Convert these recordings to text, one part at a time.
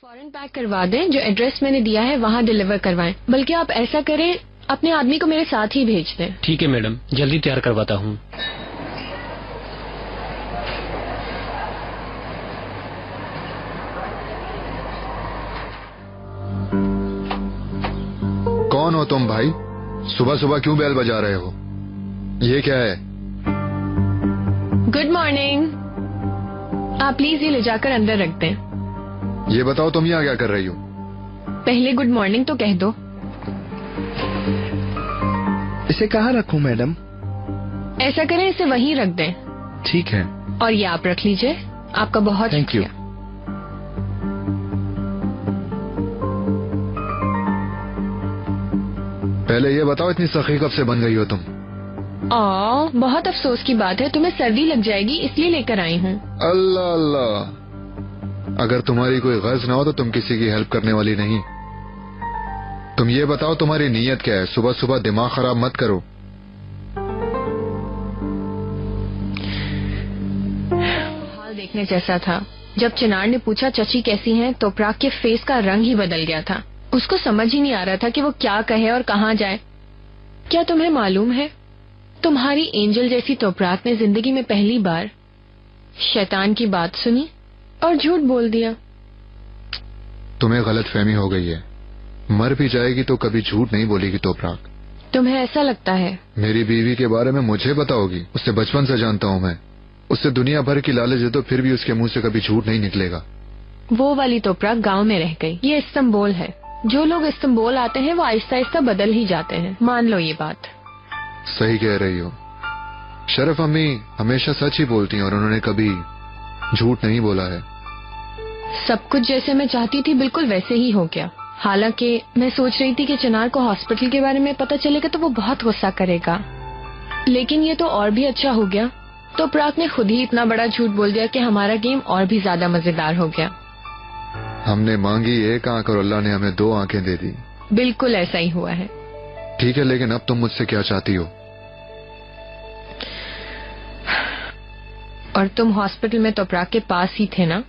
फौरन पैक करवा दें, जो एड्रेस मैंने दिया है वहाँ डिलीवर करवाएं। बल्कि आप ऐसा करें, अपने आदमी को मेरे साथ ही भेज दें। ठीक है मैडम, जल्दी तैयार करवाता हूँ। कौन हो तुम भाई? सुबह सुबह क्यों बेल बजा रहे हो? ये क्या है? Good morning. आप प्लीज ये ले जाकर अंदर रख दें। ये बताओ तुम यहाँ क्या कर रही हो? पहले गुड मॉर्निंग तो कह दो। इसे कहाँ रखूं मैडम? ऐसा करें, इसे वहीं रख दें। ठीक है। और ये आप रख लीजिए। आपका बहुत थैंक यू। पहले ये बताओ इतनी सखी कब से बन गई हो तुम? बहुत अफसोस की बात है, तुम्हें सर्दी लग जाएगी इसलिए लेकर आई हूँ। अल्लाह अल्लाह, अगर तुम्हारी कोई गर्ज ना हो तो तुम किसी की हेल्प करने वाली नहीं। तुम ये बताओ तुम्हारी नीयत क्या है? सुबह सुबह दिमाग खराब मत करो। हाल देखने जैसा था। जब चिनार ने पूछा चची कैसी हैं, तो प्राग के फेस का रंग ही बदल गया था। उसको समझ ही नहीं आ रहा था कि वो क्या कहे और कहाँ जाए। क्या तुम्हें मालूम है, तुम्हारी एंजल जैसी तोपराक ने जिंदगी में पहली बार शैतान की बात सुनी और झूठ बोल दिया। तुम्हें गलतफहमी हो गई है। मर भी जाएगी तो कभी झूठ नहीं बोलेगी तोपराक। तुम्हें ऐसा लगता है? मेरी बीवी के बारे में मुझे बताओगी? उससे बचपन से जानता हूँ मैं। उससे दुनिया भर की लालच है तो फिर भी उसके मुंह से कभी झूठ नहीं निकलेगा। वो वाली तोपराक गांव में रह गई। ये इस्तांबुल है। जो लोग इस्तांबुल आते हैं वो आहिस्ता आहिस्ता बदल ही जाते हैं। मान लो ये बात। सही कह रही हो। शरफ अम्मी हमेशा सच ही बोलती हैं और उन्होंने कभी झूठ नहीं बोला है। सब कुछ जैसे मैं चाहती थी बिल्कुल वैसे ही हो गया। हालांकि मैं सोच रही थी कि चिनार को हॉस्पिटल के बारे में पता चलेगा तो वो बहुत गुस्सा करेगा, लेकिन ये तो और भी अच्छा हो गया। तो प्राक ने खुद ही इतना बड़ा झूठ बोल दिया कि हमारा गेम और भी ज्यादा मजेदार हो गया। हमने मांगी एक आंख और अल्लाह ने हमें 2 आंखें दे दी। बिल्कुल ऐसा ही हुआ है। ठीक है, लेकिन अब तुम मुझसे क्या चाहती हो? और तुम हॉस्पिटल में तोपराक के पास ही थे ना?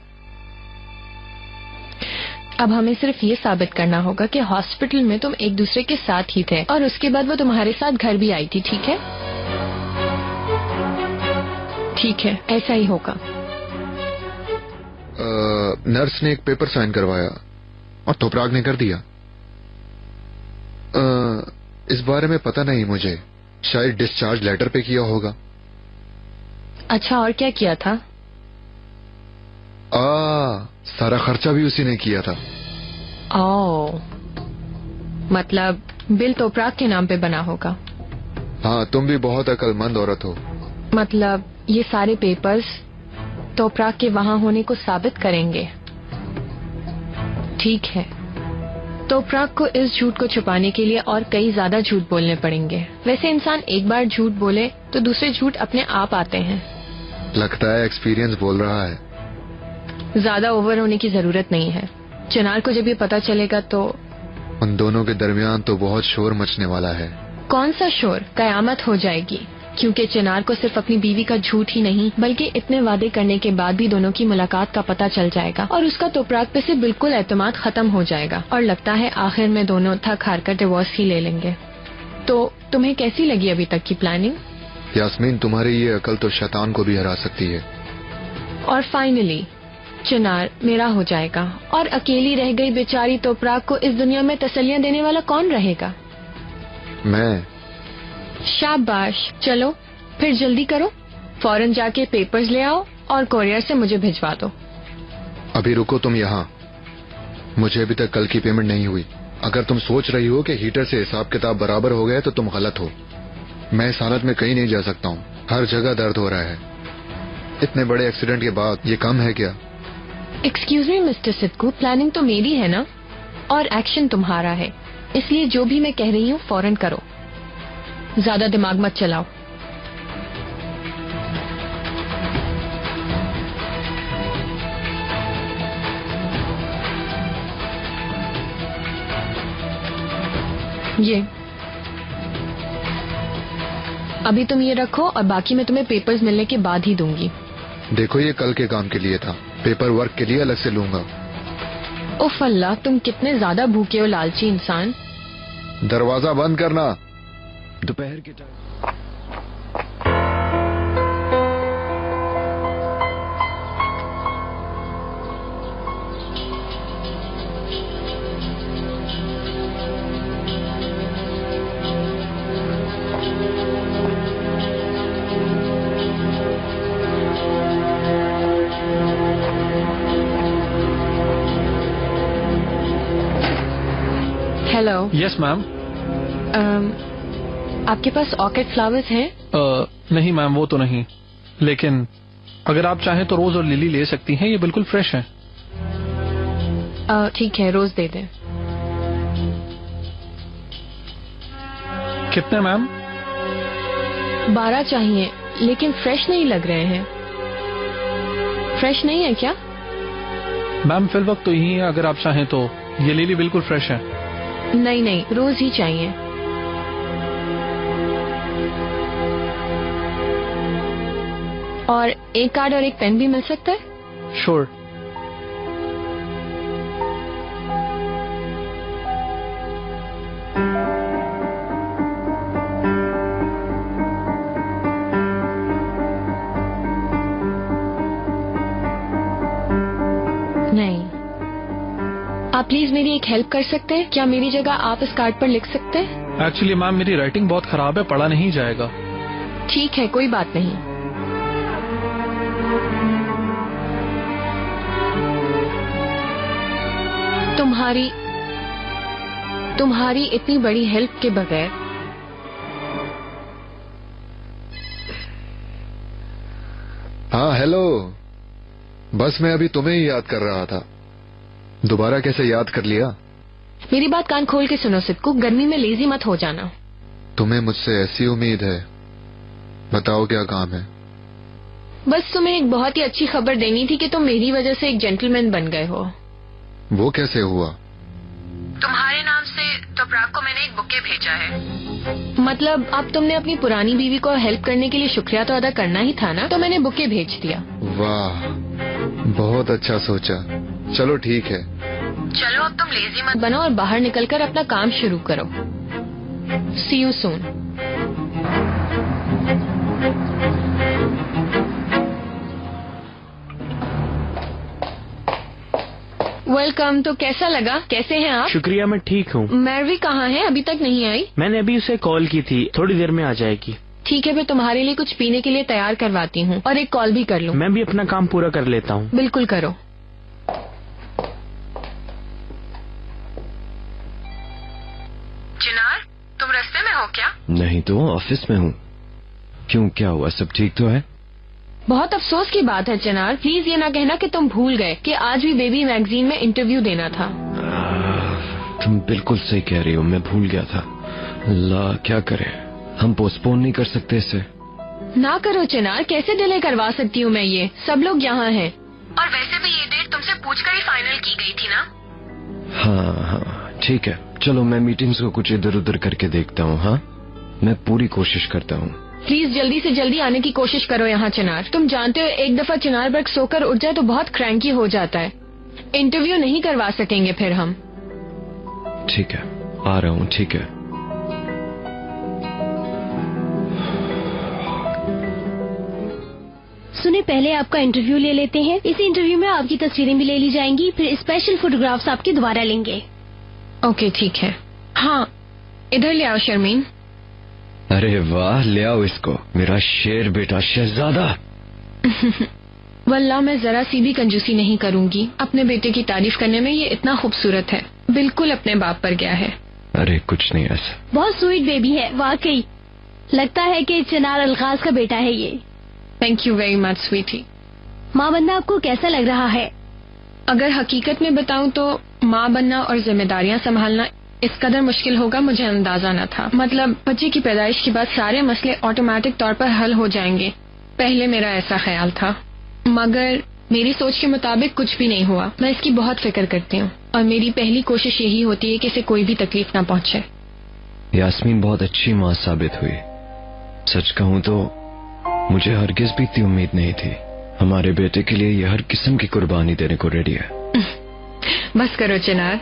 अब हमें सिर्फ ये साबित करना होगा कि हॉस्पिटल में तुम एक दूसरे के साथ ही थे और उसके बाद वो तुम्हारे साथ घर भी आई थी। ठीक है? ठीक है, ऐसा ही होगा। नर्स ने एक पेपर साइन करवाया और तोपराक ने कर दिया। इस बारे में पता नहीं मुझे। शायद डिस्चार्ज लेटर पे किया होगा। अच्छा, और क्या किया था? सारा खर्चा भी उसी ने किया था। मतलब बिल तोपराक के नाम पे बना होगा। हाँ, तुम भी बहुत अक्लमंद औरत हो। मतलब ये सारे पेपर्स तोपराक के वहाँ होने को साबित करेंगे। ठीक है, तोपराक को इस झूठ को छुपाने के लिए और कई ज्यादा झूठ बोलने पड़ेंगे। वैसे इंसान एक बार झूठ बोले तो दूसरे झूठ अपने आप आते हैं। लगता है एक्सपीरियंस बोल रहा है। ज्यादा ओवर होने की जरूरत नहीं है। चिनार को जब ये पता चलेगा तो उन दोनों के दरमियान तो बहुत शोर मचने वाला है। कौन सा शोर? कयामत हो जाएगी। क्योंकि चिनार को सिर्फ अपनी बीवी का झूठ ही नहीं बल्कि इतने वादे करने के बाद भी दोनों की मुलाकात का पता चल जाएगा और उसका तोपराक पे से बिल्कुल एतमाद खत्म हो जाएगा और लगता है आखिर में दोनों थक हार कर डिवोर्स ही ले लेंगे। तो तुम्हें कैसी लगी अभी तक की प्लानिंग? यास्मीन, तुम्हारी ये अकल तो शैतान को भी हरा सकती है। और फाइनली चिनार मेरा हो जाएगा और अकेली रह गई बेचारी तोपराक को इस दुनिया में तसल्लियां देने वाला कौन रहेगा? मैं। शाबाश। चलो फिर जल्दी करो, फौरन जाके पेपर्स ले आओ और कोरियर से मुझे भिजवा दो। अभी रुको तुम यहाँ। मुझे अभी तक कल की पेमेंट नहीं हुई। अगर तुम सोच रही हो कि हीटर से हिसाब किताब बराबर हो गया तो तुम गलत हो। मैं इस हालत में कहीं नहीं जा सकता हूँ। हर जगह दर्द हो रहा है। इतने बड़े एक्सीडेंट के बाद ये कम है क्या? Excuse me mister Siddu, planning तो मेरी है ना और एक्शन तुम्हारा है, इसलिए जो भी मैं कह रही हूँ फौरन करो। ज्यादा दिमाग मत चलाओ। ये अभी तुम ये रखो और बाकी मैं तुम्हें पेपर्स मिलने के बाद ही दूंगी। देखो, ये कल के काम के लिए था। पेपर वर्क के लिए अलग से लूंगा। उफ अल्लाह, तुम कितने ज्यादा भूखे हो लालची इंसान। दरवाजा बंद करना। दोपहर के टाइम। हेलो। Yes ma'am. आपके पास ऑर्किड फ्लावर्स हैं? नहीं मैम, वो तो नहीं, लेकिन अगर आप चाहें तो रोज और लिली ले सकती हैं, ये बिल्कुल फ्रेश हैं। ठीक है, रोज दे दें। कितने मैम? 12 चाहिए, लेकिन फ्रेश नहीं लग रहे हैं। फ्रेश नहीं है क्या? मैम फिल वक्त तो यही है, अगर आप चाहें तो ये लिली बिल्कुल फ्रेश है। नहीं नहीं, रोज ही चाहिए। और एक कार्ड और एक पेन भी मिल सकता है? श्योर। नहीं। आप प्लीज मेरी एक हेल्प कर सकते हैं? क्या मेरी जगह आप इस कार्ड पर लिख सकते हैं? एक्चुअली मैम मेरी राइटिंग बहुत खराब है, पढ़ा नहीं जाएगा। ठीक है, कोई बात नहीं। तुम्हारी इतनी बड़ी हेल्प के बगैर हाँ हेलो। बस मैं अभी तुम्हें ही याद कर रहा था। दोबारा कैसे याद कर लिया? मेरी बात कान खोल के सुनो सिद्कू, गर्मी में लेजी मत हो जाना। तुम्हें मुझसे ऐसी उम्मीद है? बताओ क्या काम है? बस तुम्हें एक बहुत ही अच्छी खबर देनी थी कि तुम मेरी वजह से एक जेंटलमैन बन गए हो। वो कैसे हुआ? तुम्हारे नाम से तोपराग को मैंने एक बुके भेजा है। मतलब अब तुमने अपनी पुरानी बीवी को हेल्प करने के लिए शुक्रिया तो अदा करना ही था ना, तो मैंने बुके भेज दिया। वाह, बहुत अच्छा सोचा। चलो ठीक है। चलो अब तुम लेजी मत बनो और बाहर निकलकर अपना काम शुरू करो। सी यू सून। वेलकम। तो कैसा लगा? कैसे हैं आप? शुक्रिया, मैं ठीक हूँ। मैरवी कहाँ है? अभी तक नहीं आई। मैंने अभी उसे कॉल की थी, थोड़ी देर में आ जाएगी। ठीक है, मैं तुम्हारे लिए कुछ पीने के लिए तैयार करवाती हूँ और एक कॉल भी कर लूँ। मैं भी अपना काम पूरा कर लेता हूँ। बिल्कुल करो। चिनार, तुम रास्ते में हो क्या? नहीं तो ऑफिस में हूँ। क्यों, क्या हुआ? सब ठीक तो है? बहुत अफसोस की बात है चिनार, प्लीज ये ना कहना कि तुम भूल गए कि आज भी बेबी मैगजीन में इंटरव्यू देना था। तुम बिल्कुल सही कह रही हो, मैं भूल गया था। अल्लाह, क्या करें? हम पोस्टपोन नहीं कर सकते इसे? ना करो चिनार, कैसे डिले करवा सकती हूँ मैं? ये सब लोग यहाँ हैं। और वैसे भी ये डेट तुमसे पूछकर ही फाइनल की गई थी ना। हाँ, ठीक है। चलो मैं मीटिंग्स को कुछ इधर उधर करके देखता हूँ। हाँ, मैं पूरी कोशिश करता हूँ। प्लीज जल्दी से जल्दी आने की कोशिश करो यहाँ चिनार। तुम जानते हो एक दफा चिनार बर्ग सोकर उठ जाए तो बहुत क्रैंकी हो जाता है। इंटरव्यू नहीं करवा सकेंगे फिर हम। ठीक है, आ रहा हूँ। ठीक है। सुने, पहले आपका इंटरव्यू ले लेते हैं। इस इंटरव्यू में आपकी तस्वीरें भी ले ली जाएंगी, फिर स्पेशल फोटोग्राफ्स आपके दोबारा लेंगे। ओके ठीक है। हाँ, इधर ले आओ शर्मीन। अरे वाह, ले आओ इसको, मेरा शेर बेटा शहजादा। वल्लाह मैं जरा सी भी कंजूसी नहीं करूंगी। अपने बेटे की तारीफ करने में ये इतना खूबसूरत है, बिल्कुल अपने बाप पर गया है। अरे कुछ नहीं ऐसा। बहुत स्वीट बेबी है वाकई। लगता है कि चिनार अलगाज का बेटा है ये। Thank you very much sweetie. माँ बनना आपको कैसा लग रहा है? अगर हकीकत में बताऊं तो माँ बनना और जिम्मेदारियां संभालना इस कदर मुश्किल होगा मुझे अंदाजा न था। मतलब बच्चे की पैदाइश के बाद सारे मसले ऑटोमेटिक तौर पर हल हो जाएंगे, पहले मेरा ऐसा ख्याल था। मगर मेरी सोच के मुताबिक कुछ भी नहीं हुआ। मैं इसकी बहुत फिक्र करती हूँ और मेरी पहली कोशिश यही होती है कि इसे कोई भी तकलीफ ना पहुँचे। यास्मीन बहुत अच्छी माँ साबित हुई। सच कहूँ तो मुझे हरगिज भी इतनी उम्मीद नहीं थी। हमारे बेटे के लिए ये हर किस्म की कुर्बानी देने को रेडी है। बस करो चिनार।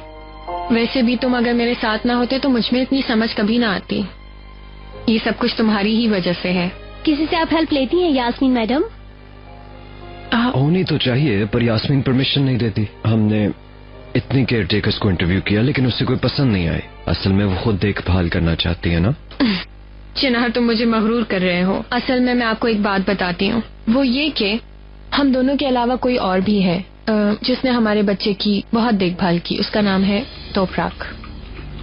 वैसे भी तुम अगर मेरे साथ ना होते तो मुझ में इतनी समझ कभी ना आती। ये सब कुछ तुम्हारी ही वजह से है। किसी से आप हेल्प लेती हैं यास्मीन मैडम? होनी तो चाहिए, पर यास्मीन परमिशन नहीं देती। हमने इतनी केयर टेकर्स को इंटरव्यू किया लेकिन उससे कोई पसंद नहीं आए। असल में वो खुद देखभाल करना चाहती है ना। चिनार तुम मुझे मगरूर कर रहे हो। असल में मैं आपको एक बात बताती हूँ, वो ये कि हम दोनों के अलावा कोई और भी है जिसने हमारे बच्चे की बहुत देखभाल की। उसका नाम है तोपराक।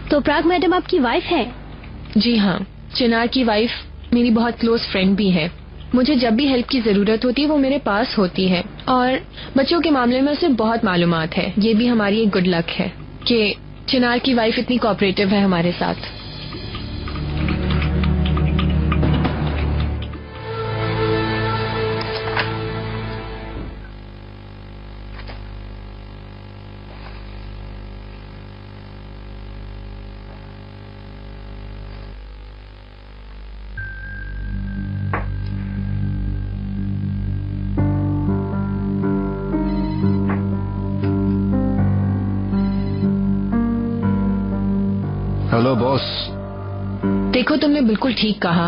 तोपराक मैडम आपकी वाइफ है? जी हाँ, चिनार की वाइफ मेरी बहुत क्लोज फ्रेंड भी है। मुझे जब भी हेल्प की जरूरत होती है वो मेरे पास होती है, और बच्चों के मामले में उसे बहुत मालूमात है। ये भी हमारी एक गुड लक है कि चिनार की वाइफ इतनी कोऑपरेटिव है हमारे साथ। Hello boss. देखो तुमने बिल्कुल ठीक कहा,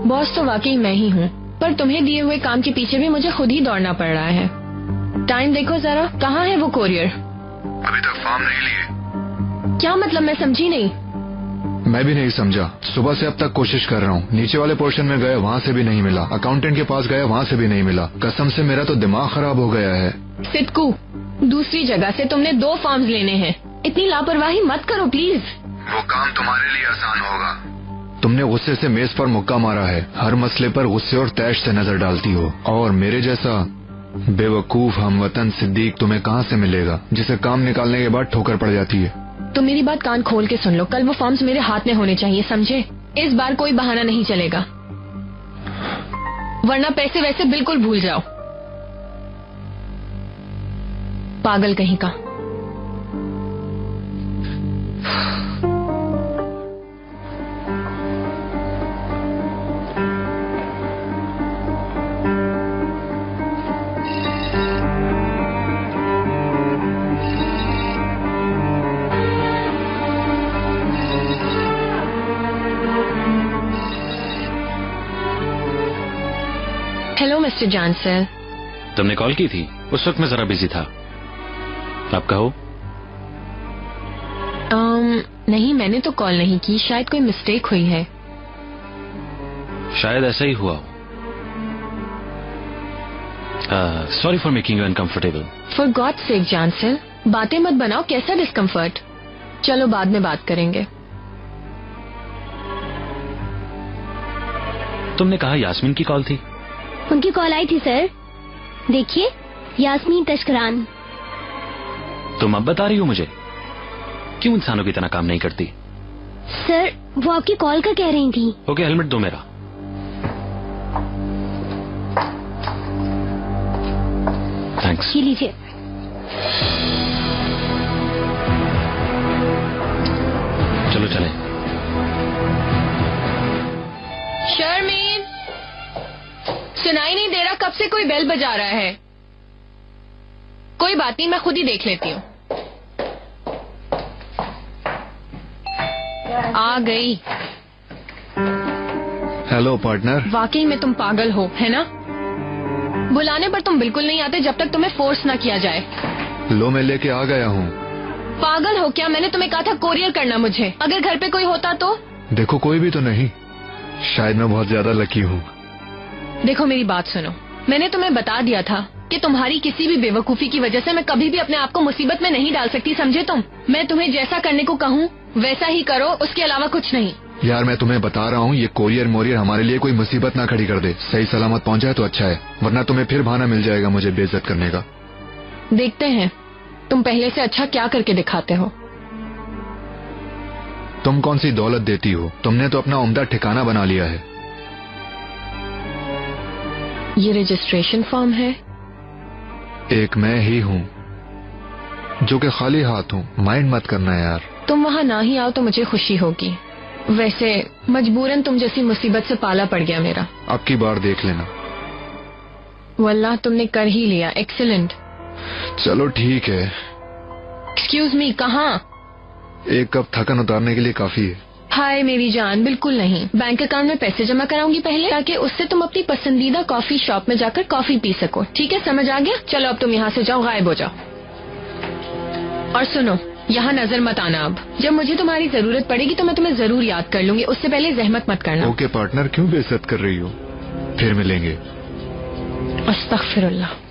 बॉस तो वाकई मैं ही हूँ, पर तुम्हें दिए हुए काम के पीछे भी मुझे खुद ही दौड़ना पड़ रहा है। टाइम देखो जरा, कहाँ है वो कोरियर? अभी तक फॉर्म नहीं लिए। क्या मतलब, मैं समझी नहीं। मैं भी नहीं समझा। सुबह से अब तक कोशिश कर रहा हूँ। नीचे वाले पोर्शन में गए, वहाँ से भी नहीं मिला। अकाउंटेंट के पास गए, वहाँ से भी नहीं मिला। कसम से मेरा तो दिमाग खराब हो गया है। सिद्धू, दूसरी जगह से तुमने 2 फॉर्म्स लेने हैं। इतनी लापरवाही मत करो प्लीज। वो काम तुम्हारे लिए आसान होगा। तुमने गुस्से से मेज पर मुक्का मारा है। हर मसले पर गुस्से और तैश से नजर डालती हो, और मेरे जैसा बेवकूफ हमवतन सिद्दीक तुम्हें कहाँ से मिलेगा जिसे काम निकालने के बाद ठोकर पड़ जाती है। तो मेरी बात कान खोल के सुन लो, कल वो फॉर्म्स मेरे हाथ में होने चाहिए, समझे? इस बार कोई बहाना नहीं चलेगा, वरना पैसे वैसे बिल्कुल भूल जाओ। पागल कहीं का। Hello mister Jansel. तुमने कॉल की थी? उस वक्त मैं जरा बिजी था। आप कहो। नहीं, मैंने तो कॉल नहीं की, शायद कोई मिस्टेक हुई है। शायद ऐसा ही हुआ हो। Sorry for making you uncomfortable. For God sake Jansel, बातें मत बनाओ। कैसा डिस्कम्फर्ट? चलो बाद में बात करेंगे। तुमने कहा यास्मीन की कॉल थी? उनकी कॉल आई थी सर। देखिए, यास्मीन तशकरान। तुम अब बता रही हो मुझे? क्यों इंसानों की तरह काम नहीं करती? सर, वो आपकी कॉल का कह रही थी। ओके, हेलमेट दो मेरा। थैंक्स। ये लीजिए। चलो चले। शर्मीन, सुनाई नहीं दे रहा? कब से कोई बेल बजा रहा है। कोई बात नहीं, मैं खुद ही देख लेती हूँ। आ गई। Hello partner. वाकई में तुम पागल हो, है ना? बुलाने पर तुम बिल्कुल नहीं आते जब तक तुम्हें फोर्स ना किया जाए। लो, मैं लेके आ गया हूँ। पागल हो क्या? मैंने तुम्हें कहा था कोरियर करना मुझे। अगर घर पे कोई होता तो? देखो, कोई भी तो नहीं। शायद मैं बहुत ज्यादा लकी हूँ। देखो मेरी बात सुनो, मैंने तुम्हें बता दिया था कि तुम्हारी किसी भी बेवकूफी की वजह से मैं कभी भी अपने आप को मुसीबत में नहीं डाल सकती, समझे तुम? मैं तुम्हें जैसा करने को कहूँ वैसा ही करो, उसके अलावा कुछ नहीं। यार, मैं तुम्हें बता रहा हूँ, ये कोरियर मोरियर हमारे लिए कोई मुसीबत ना खड़ी कर दे। सही सलामत पहुँचाए तो अच्छा है, वरना तुम्हें फिर बहाना मिल जाएगा मुझे बेइज्जत करने का। देखते हैं तुम पहले से अच्छा क्या करके दिखाते हो। तुम कौन सी दौलत देती हो? तुमने तो अपना उम्दा ठिकाना बना लिया है। ये रजिस्ट्रेशन फॉर्म है। एक मैं ही हूँ जो कि खाली हाथ हूँ। माइंड मत करना यार। तुम वहाँ ना ही आओ तो मुझे खुशी होगी। वैसे मजबूरन तुम जैसी मुसीबत से पाला पड़ गया मेरा। अब की बार देख लेना। वल्लाह तुमने कर ही लिया। एक्सीलेंट। चलो ठीक है, एक्सक्यूज मी, कहाँ? एक कप थकन उतारने के लिए काफी है। हाय मेरी जान, बिल्कुल नहीं। बैंक अकाउंट में पैसे जमा कराऊंगी पहले, ताकि उससे तुम अपनी पसंदीदा कॉफी शॉप में जाकर कॉफी पी सको। ठीक है, समझ आ गया? चलो अब तुम यहाँ से जाओ, गायब हो जाओ। और सुनो, यहाँ नजर मत आना। अब जब मुझे तुम्हारी जरूरत पड़ेगी तो मैं तुम्हें जरूर याद कर लूंगी, उससे पहले जहमत मत करना। ओके पार्टनर, क्यों बेइज्जत कर रही हो? फिर मिलेंगे। अस्तगफिरुल्लाह।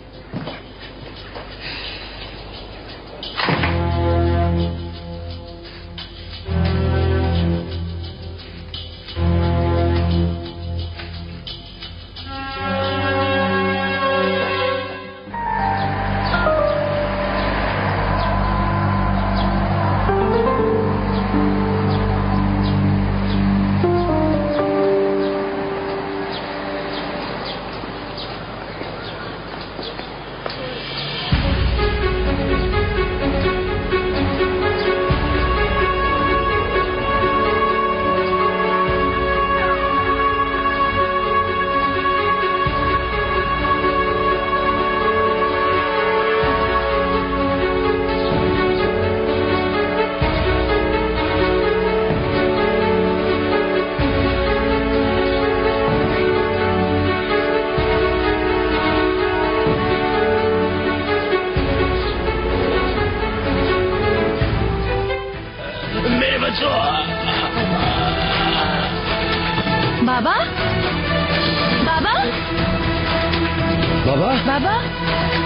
बाबा, बाबा, बाबा, बाबा,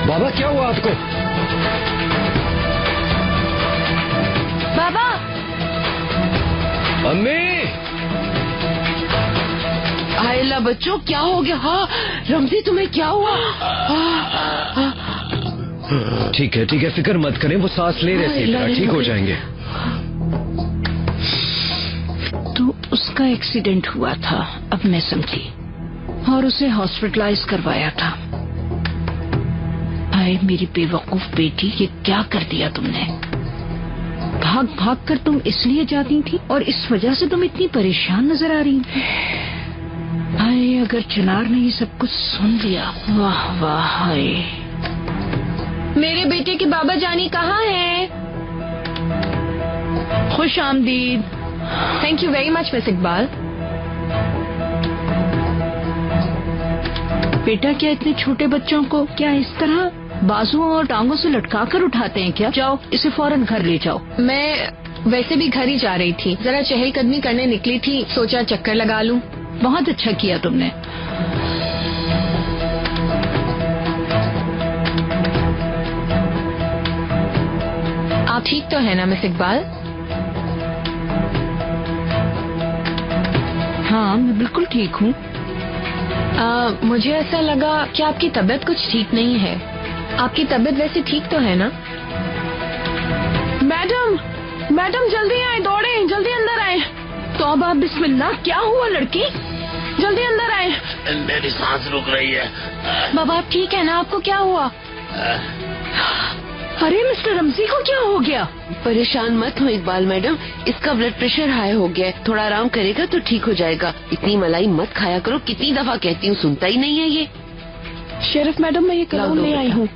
बाबा क्या हुआ आपको? बाबा, अम्मी! आयला बच्चों, क्या हो गया? हाँ रमजी, तुम्हें क्या हुआ? ठीक है ठीक है, फिक्र मत करें, वो सांस ले रहे थे, ठीक हो जाएंगे। तो उसका एक्सीडेंट हुआ था, अब मैं समझी, और उसे हॉस्पिटलाइज करवाया था। आए मेरी बेवकूफ बेटी, ये क्या कर दिया तुमने? भाग भाग कर तुम इसलिए जाती थी और इस वजह से तुम इतनी परेशान नजर आ रही थी। आए अगर चिनार ने ये सब कुछ सुन लिया, वाह वाह। हाय मेरे बेटे के बाबा जानी कहाँ है? खुश आमदीद। Thank you very much miss Iqbal. बेटा, क्या इतने छोटे बच्चों को क्या इस तरह बाजुओं और टांगों से लटका कर उठाते हैं क्या? जाओ इसे फौरन घर ले जाओ। मैं वैसे भी घर ही जा रही थी, जरा चहलकदमी करने निकली थी, सोचा चक्कर लगा लूं। बहुत अच्छा किया तुमने। आप ठीक तो है ना मिस इकबाल? हाँ मैं बिल्कुल ठीक हूँ। मुझे ऐसा लगा कि आपकी तबीयत कुछ ठीक नहीं है। आपकी तबीयत वैसे ठीक तो है ना? मैडम, मैडम जल्दी आए, दौड़े, जल्दी अंदर आए। तौबा बिस्मिल्लाह, क्या हुआ लड़की? जल्दी अंदर आए। मेरी सांस रुक रही है। बाबा आप ठीक है ना? आपको क्या हुआ? अरे मिस्टर रमजी को क्या हो गया? परेशान मत हो इकबाल मैडम, इसका ब्लड प्रेशर हाई हो गया है, थोड़ा आराम करेगा तो ठीक हो जाएगा। इतनी मलाई मत खाया करो, कितनी दफा कहती हूँ, सुनता ही नहीं है ये। शरीफ मैडम, मैं ये कलोन ले आई हूँ।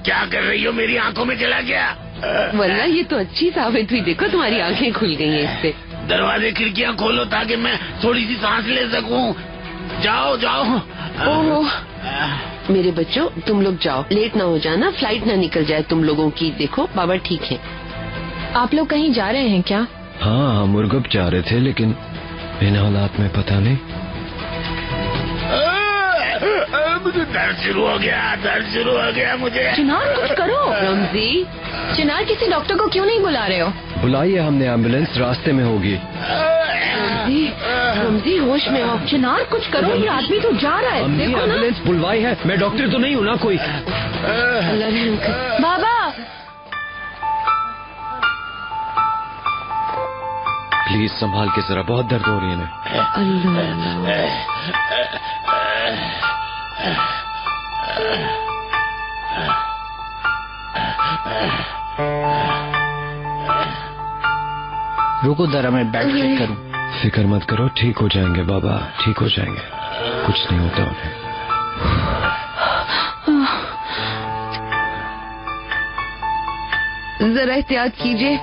क्या कर रही हो? मेरी आंखों में चला गया। वरना ये तो अच्छी साबित हुई, देखो तुम्हारी आंखें खुल गई हैं इससे। दरवाजे खिड़कियाँ खोलो ताकि मैं थोड़ी सी सांस ले सकूं। जाओ जाओ। ओहो मेरे बच्चों, तुम लोग जाओ, लेट ना हो जाना, फ्लाइट ना निकल जाए तुम लोगों की। देखो बाबा ठीक है। आप लोग कहीं जा रहे हैं क्या? हाँ हम मुर्गब जा रहे थे, लेकिन इन हालात में पता नहीं। मुझे दर्द शुरू हो गया, दर्द शुरू हो गया मुझे। चिनार कुछ करो। रमजी, चिनार किसी डॉक्टर को क्यों नहीं बुला रहे हो? बुलाइए, हमने एम्बुलेंस रास्ते में होगी। रमजी, रमजी होश में हो। चिनार कुछ करो, ये आदमी तो जा रहा है, हमने देखो ना। एम्बुलेंस बुलवाई है, मैं डॉक्टर तो नहीं हूँ ना कोई। अल्लाह रहम करे। बाबा प्लीज संभाल के जरा, बहुत दर्द हो रही है ना। अल्लाह रुको जरा, मैं बैठ चेक करूं। फिक्र मत करो, ठीक हो जाएंगे बाबा, ठीक हो जाएंगे, कुछ नहीं होता उन्हें। जरा एहतियात कीजिए,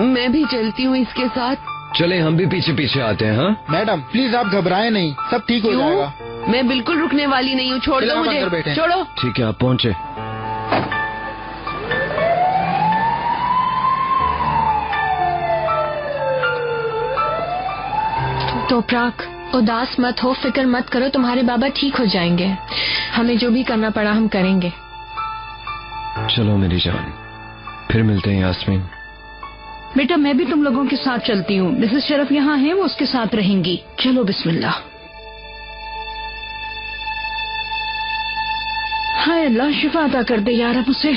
मैं भी चलती हूँ इसके साथ। चले हम भी पीछे पीछे आते हैं। हाँ मैडम प्लीज आप घबराएं नहीं, सब ठीक हो जाएगा। मैं बिल्कुल रुकने वाली नहीं हूँ, छोड़ दो मुझे, छोड़ो। ठीक है आप पहुँचे। तो प्राक उदास मत हो, फिक्र मत करो, तुम्हारे बाबा ठीक हो जाएंगे। हमें जो भी करना पड़ा हम करेंगे। चलो मेरी जान, फिर मिलते हैं यास्मीन। बेटा मैं भी तुम लोगों के साथ चलती हूँ, मिसेस शरफ यहाँ है, वो उसके साथ रहेंगी। चलो बिस्मिल्लाह। हाय अल्लाह शिफा अता कर दे यार अब उसे।